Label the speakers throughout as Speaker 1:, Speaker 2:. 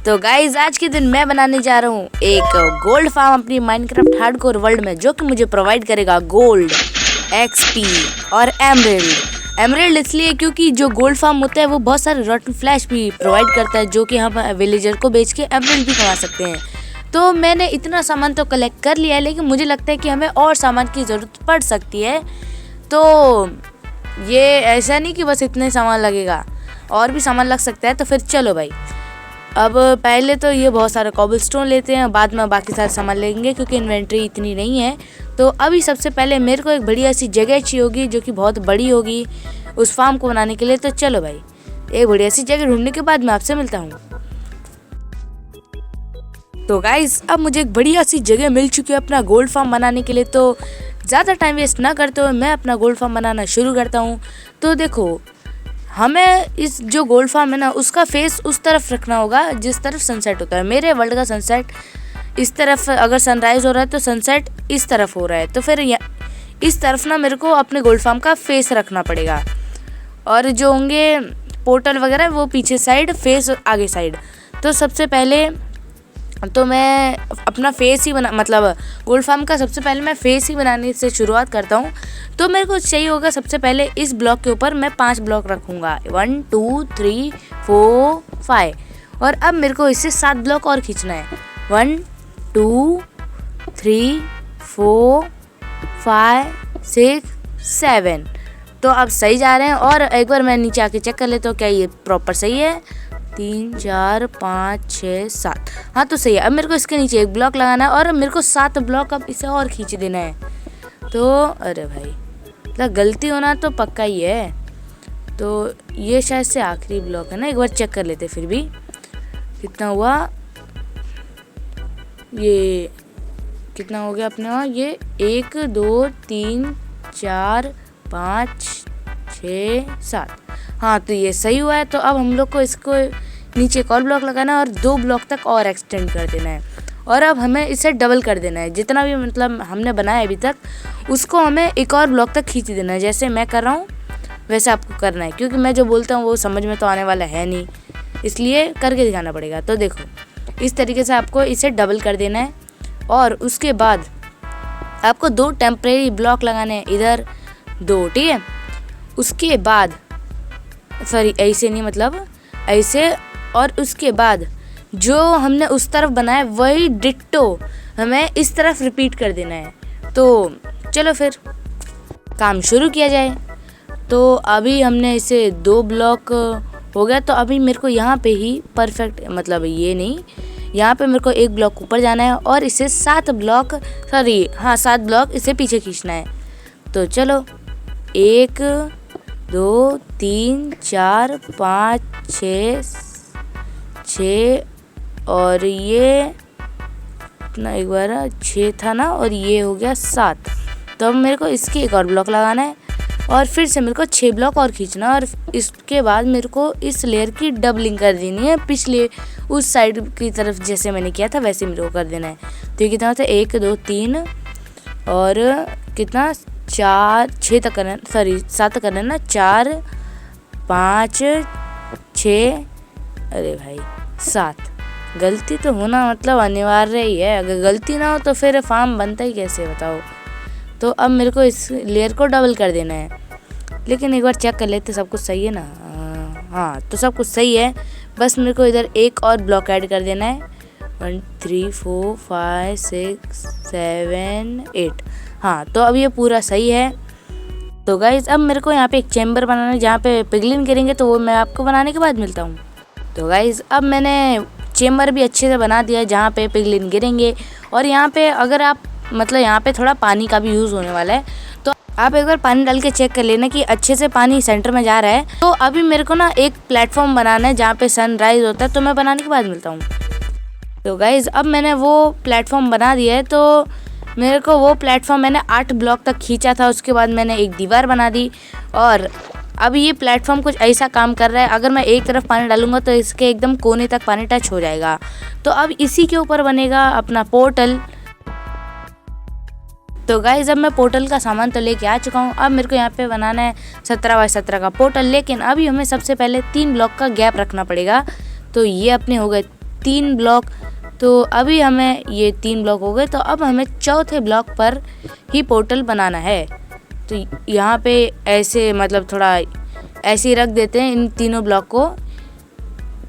Speaker 1: तो गाइज आज के दिन मैं बनाने जा रहा हूँ एक गोल्ड फार्म अपनी माइनक्राफ्ट हार्डकोर वर्ल्ड में, जो कि मुझे प्रोवाइड करेगा गोल्ड, एक्सपी और एमराल्ड इसलिए क्योंकि जो गोल्ड फार्म होता है वो बहुत सारे रॉटन फ्लैश भी प्रोवाइड करता है, जो कि हम विलेजर को बेच के एमराल्ड भी कमा सकते हैं। तो मैंने इतना सामान तो कलेक्ट कर लिया है, लेकिन मुझे लगता है कि हमें और सामान की ज़रूरत पड़ सकती है। तो ये ऐसा नहीं कि बस इतने सामान लगेगा, और भी सामान लग सकता है। तो फिर चलो भाई, अब पहले तो ये बहुत सारा कॉबलस्टोन लेते हैं, बाद में बाकी सारे सामान लेंगे क्योंकि इन्वेंट्री इतनी नहीं है। तो अभी सबसे पहले मेरे को एक बढ़िया सी जगह चाहिए होगी, जो कि बहुत बड़ी होगी उस फार्म को बनाने के लिए। तो चलो भाई, एक बढ़िया सी जगह ढूंढने के बाद मैं आपसे मिलता हूँ। तो गाइस, अब मुझे एक बढ़िया सी जगह मिल चुकी है अपना गोल्ड फार्म बनाने के लिए। तो ज़्यादा टाइम वेस्ट ना करते हुए मैं अपना गोल्ड फार्म बनाना शुरू करता हूँ। तो देखो, हमें इस जो गोल्ड फार्म है ना, उसका फेस उस तरफ रखना होगा जिस तरफ सनसेट होता है। मेरे वर्ल्ड का सनसेट इस तरफ, अगर सनराइज़ हो रहा है तो सनसेट इस तरफ हो रहा है। तो फिर इस तरफ ना मेरे को अपने गोल्ड फार्म का फेस रखना पड़ेगा, और जो होंगे पोर्टल वगैरह वो पीछे साइड, फेस आगे साइड। तो सबसे पहले तो मैं अपना फेस ही मतलब गोल्ड फार्म का सबसे पहले मैं फेस ही बनाने से शुरुआत करता हूँ। तो मेरे को चाहिए होगा सबसे पहले इस ब्लॉक के ऊपर मैं 5 ब्लॉक रखूँगा, 1 2 3 4 5। और अब मेरे को इससे 7 ब्लॉक और खींचना है, 1 2 3 4 5 6 7। तो अब सही जा रहे हैं। और एक बार मैं नीचे आके चेक कर लेता हूँ क्या ये प्रॉपर सही है। 3 4 5 6 7, हाँ तो सही है। अब मेरे को इसके नीचे एक ब्लॉक लगाना है, और मेरे को 7 ब्लॉक अब इसे और खींच देना है। तो अरे भाई, मतलब गलती होना तो पक्का ही है। तो ये शायद से आखिरी ब्लॉक है ना, एक बार चेक कर लेते फिर भी कितना हुआ। ये कितना हो गया अपने वहाँ, ये 1 2 3 4 5 6 7, हाँ तो ये सही हुआ है। तो अब हम लोग को इसको नीचे एक और ब्लॉक लगाना है और 2 ब्लॉक तक और एक्सटेंड कर देना है। और अब हमें इसे डबल कर देना है, जितना भी मतलब हमने बनाया अभी तक उसको हमें एक और ब्लॉक तक खींच देना है। जैसे मैं कर रहा हूँ वैसे आपको करना है, क्योंकि मैं जो बोलता हूँ वो समझ में तो आने वाला है नहीं, इसलिए करके दिखाना पड़ेगा। तो देखो, इस तरीके से आपको इसे डबल कर देना है। और उसके बाद आपको 2 टेम्परेरी ब्लॉक लगाने हैं, इधर 2, ठीक है। उसके बाद सॉरी, ऐसे नहीं, मतलब ऐसे। और उसके बाद जो हमने उस तरफ बनाया वही डिट्टो हमें इस तरफ रिपीट कर देना है। तो चलो फिर काम शुरू किया जाए। तो अभी हमने इसे 2 ब्लॉक हो गया। तो अभी मेरे को यहाँ पे ही परफेक्ट, मतलब ये नहीं, यहाँ पे मेरे को 1 ब्लॉक ऊपर जाना है और इसे 7 ब्लॉक, सॉरी हाँ 7 ब्लॉक इसे पीछे खींचना है। तो चलो, 1 2 3 4 5 6 और ये अपना एक बार 6 था ना, और ये हो गया 7। तो अब मेरे को इसके एक और ब्लॉक लगाना है, और फिर से मेरे को 6 ब्लॉक और खींचना है। और इसके बाद मेरे को इस लेयर की डबलिंग कर देनी है, पिछले उस साइड की तरफ जैसे मैंने किया था वैसे मेरे को कर देना है। तो ये कितना होता है, 1 2 3 और कितना 4 6 तक करना, सॉरी 7 तक करना है ना, 4 5 6, अरे भाई 7। गलती तो होना मतलब अनिवार्य ही है, अगर गलती ना हो तो फिर फार्म बनता ही कैसे, बताओ। तो अब मेरे को इस लेयर को डबल कर देना है, लेकिन एक बार चेक कर लेते सब कुछ सही है ना। हाँ तो सब कुछ सही है, बस मेरे को इधर एक और ब्लॉक ऐड कर देना है। 1 3 4 5 6 7 8, हाँ तो अब ये पूरा सही है। तो गाइज, अब मेरे को यहाँ पे एक चैम्बर बनाना है जहाँ पे पिगलिन करेंगे, तो वो मैं आपको बनाने के बाद मिलता हूँ। तो गाइज, अब मैंने चैम्बर भी अच्छे से बना दिया है जहाँ पे पिगलिन गिरेंगे। और यहाँ पे अगर आप मतलब यहाँ पे थोड़ा पानी का भी यूज़ होने वाला है, तो आप एक बार पानी डाल के चेक कर लेना कि अच्छे से पानी सेंटर में जा रहा है। तो अभी मेरे को ना एक प्लेटफॉर्म बनाना है जहाँ पे सनराइज़ होता है, तो मैं बनाने के बाद मिलता हूँ। तो गाइज, अब मैंने वो प्लेटफॉर्म बना दिया है। तो मेरे को वो प्लेटफॉर्म मैंने 8 ब्लॉक तक खींचा था, उसके बाद मैंने एक दीवार बना दी। और अब ये प्लेटफॉर्म कुछ ऐसा काम कर रहा है, अगर मैं एक तरफ पानी डालूंगा तो इसके एकदम कोने तक पानी टच हो जाएगा। तो अब इसी के ऊपर बनेगा अपना पोर्टल। तो गाइज, अब मैं पोर्टल का सामान तो लेके आ चुका हूँ। अब मेरे को यहाँ पे बनाना है 17 बाय 17 का पोर्टल, लेकिन अभी हमें सबसे पहले 3 ब्लॉक का गैप रखना पड़ेगा। तो ये अपने हो गए 3 ब्लॉक, तो अभी हमें ये 3 ब्लॉक हो गए। तो अब हमें चौथे ब्लॉक पर ही पोर्टल बनाना है। तो यहाँ पे ऐसे मतलब थोड़ा ऐसे ही रख देते हैं इन तीनों ब्लॉक को,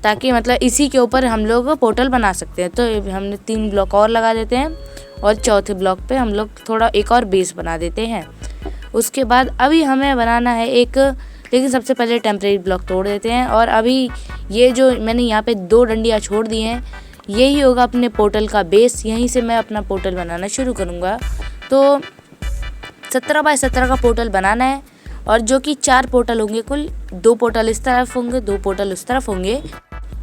Speaker 1: ताकि मतलब इसी के ऊपर हम लोग पोर्टल बना सकते हैं। तो हमने 3 ब्लॉक और लगा देते हैं और चौथे ब्लॉक पे हम लोग थोड़ा एक और बेस बना देते हैं। उसके बाद अभी हमें बनाना है एक, लेकिन सबसे पहले टेम्परेरी ब्लॉक तोड़ देते हैं। और अभी ये जो मैंने यहाँ पे 2 डंडियाँ छोड़ दी हैं, यही होगा अपने पोर्टल का बेस। यहीं से मैं अपना पोर्टल बनाना शुरू करूँगा। तो 17 बाय 17 का पोर्टल बनाना है, और जो कि 4 पोर्टल होंगे कुल। 2 पोर्टल इस तरफ होंगे, 2 पोर्टल उस तरफ होंगे।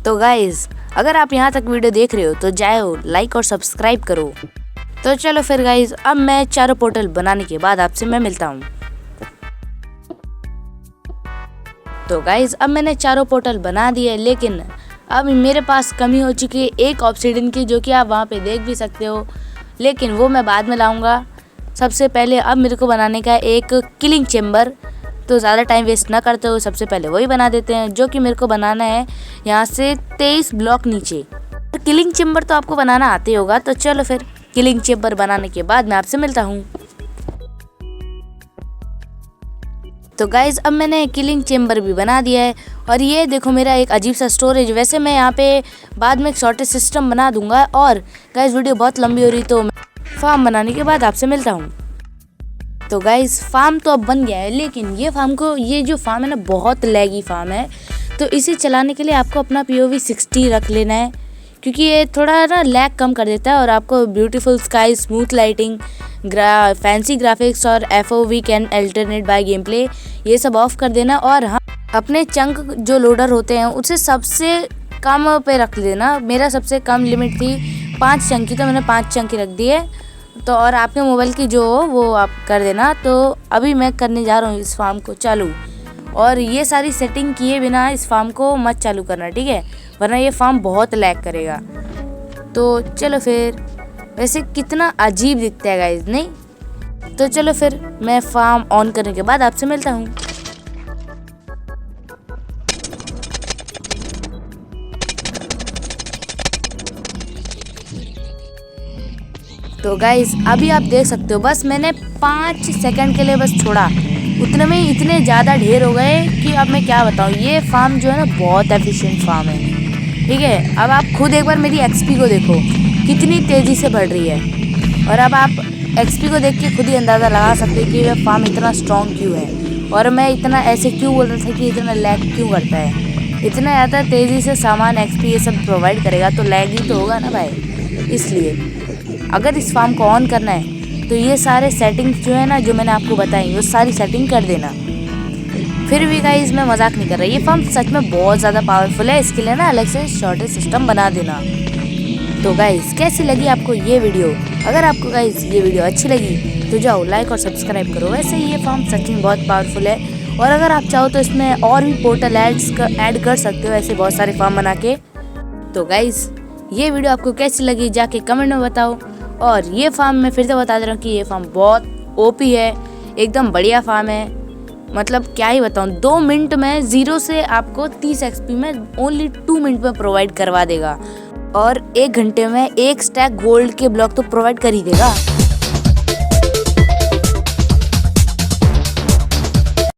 Speaker 1: तो गाइज, अगर आप यहाँ तक वीडियो देख रहे हो तो जाओ लाइक और सब्सक्राइब करो। तो चलो फिर गाइज, अब मैं 4 पोर्टल बनाने के बाद आपसे मैं मिलता हूँ। तो गाइज, अब मैंने 4 पोर्टल बना दिए, लेकिन अब मेरे पास कमी हो चुकी है एक ऑब्सीडियन की, जो कि आप वहाँ पे देख भी सकते हो, लेकिन वो मैं बाद में लाऊंगा। सबसे पहले अब मेरे को बनाने का एक किलिंग चेम्बर। तो ज़्यादा टाइम वेस्ट ना करते हुए सबसे पहले वही बना देते हैं, जो कि मेरे को बनाना है यहाँ से 23 ब्लॉक नीचे। तो किलिंग चेम्बर तो आपको बनाना आते होगा। तो चलो फिर किलिंग चेम्बर बनाने के बाद मैं आपसे मिलता हूँ। तो गाइज, अब मैंने किलिंग चेम्बर भी बना दिया है, और ये देखो मेरा एक अजीब सा स्टोरेज। वैसे मैं यहाँ पे बाद में एक शॉर्टेज सिस्टम बना दूंगा। और गाइज, वीडियो बहुत लंबी हो रही, तो फार्म बनाने के बाद आपसे मिलता हूँ। तो गाइज, फार्म तो अब बन गया है, लेकिन ये जो फार्म है ना, बहुत लैगी फार्म है। तो इसे चलाने के लिए आपको अपना POV 60 रख लेना है, क्योंकि ये थोड़ा ना लैग कम कर देता है। और आपको beautiful sky, smooth lighting, fancy graphics और FOV can alternate by game play, ये सब ऑफ कर देना। और हाँ, अपने चंक जो लोडर होते हैं उससे सबसे कम पे रख लेना। मेरा सबसे कम लिमिट थी 5 चंक की, तो मैंने 5 चंक की रख दी है। तो और आपके मोबाइल की जो हो वो आप कर देना। तो अभी मैं करने जा रहा हूँ इस फार्म को चालू, और ये सारी सेटिंग किए बिना इस फार्म को मत चालू करना, ठीक है, वरना ये फार्म बहुत लैग करेगा। तो चलो फिर, वैसे कितना अजीब दिखता है गाइस, नहीं? तो चलो फिर मैं फार्म ऑन करने के बाद आपसे मिलता हूँ। तो गाइस, अभी आप देख सकते हो, बस मैंने 5 सेकंड के लिए बस छोड़ा, उतने में ही इतने ज़्यादा ढेर हो गए कि अब मैं क्या बताऊँ। ये फार्म जो है ना, बहुत एफिशिएंट फार्म है, ठीक है। अब आप खुद एक बार मेरी XP को देखो, कितनी तेज़ी से बढ़ रही है। और अब आप XP को देख के खुद ही अंदाज़ा लगा सकते हो कि ये फार्म इतना स्ट्रॉन्ग क्यों है, और मैं इतना ऐसे क्यों बोल रहा था कि इतना लैग क्यों करता है। इतना ज़्यादा तेज़ी से सामान XP ये सब प्रोवाइड करेगा तो लैग ही तो होगा ना भाई। इसलिए अगर इस फार्म को ऑन करना है तो ये सारे सेटिंग्स जो है ना, जो मैंने आपको बताई, वो सारी सेटिंग कर देना। फिर भी गाइस, मैं मजाक नहीं कर रहा, ये फार्म सच में बहुत ज़्यादा पावरफुल है। इसके लिए ना अलग से शॉर्टेज सिस्टम बना देना। तो गाइस, कैसी लगी आपको ये वीडियो? अगर आपको गाइस ये वीडियो अच्छी लगी तो जाओ लाइक और सब्सक्राइब करो। वैसे ये फार्म सच में बहुत पावरफुल है, और अगर आप चाहो तो इसमें और भी पोर्टल ऐड कर सकते हो, ऐसे बहुत सारे फार्म बना के। तो गाइस, ये वीडियो आपको कैसी लगी जाके कमेंट में बताओ। और ये फार्म मैं फिर से बता दे रहा हूँ कि ये फार्म बहुत OP है, एकदम बढ़िया फार्म है। मतलब क्या ही बताऊँ, 2 मिनट में 0 से आपको 30 XP में ओनली 2 मिनट में प्रोवाइड करवा देगा, और 1 घंटे में 1 स्टैक गोल्ड के ब्लॉक तो प्रोवाइड कर ही देगा।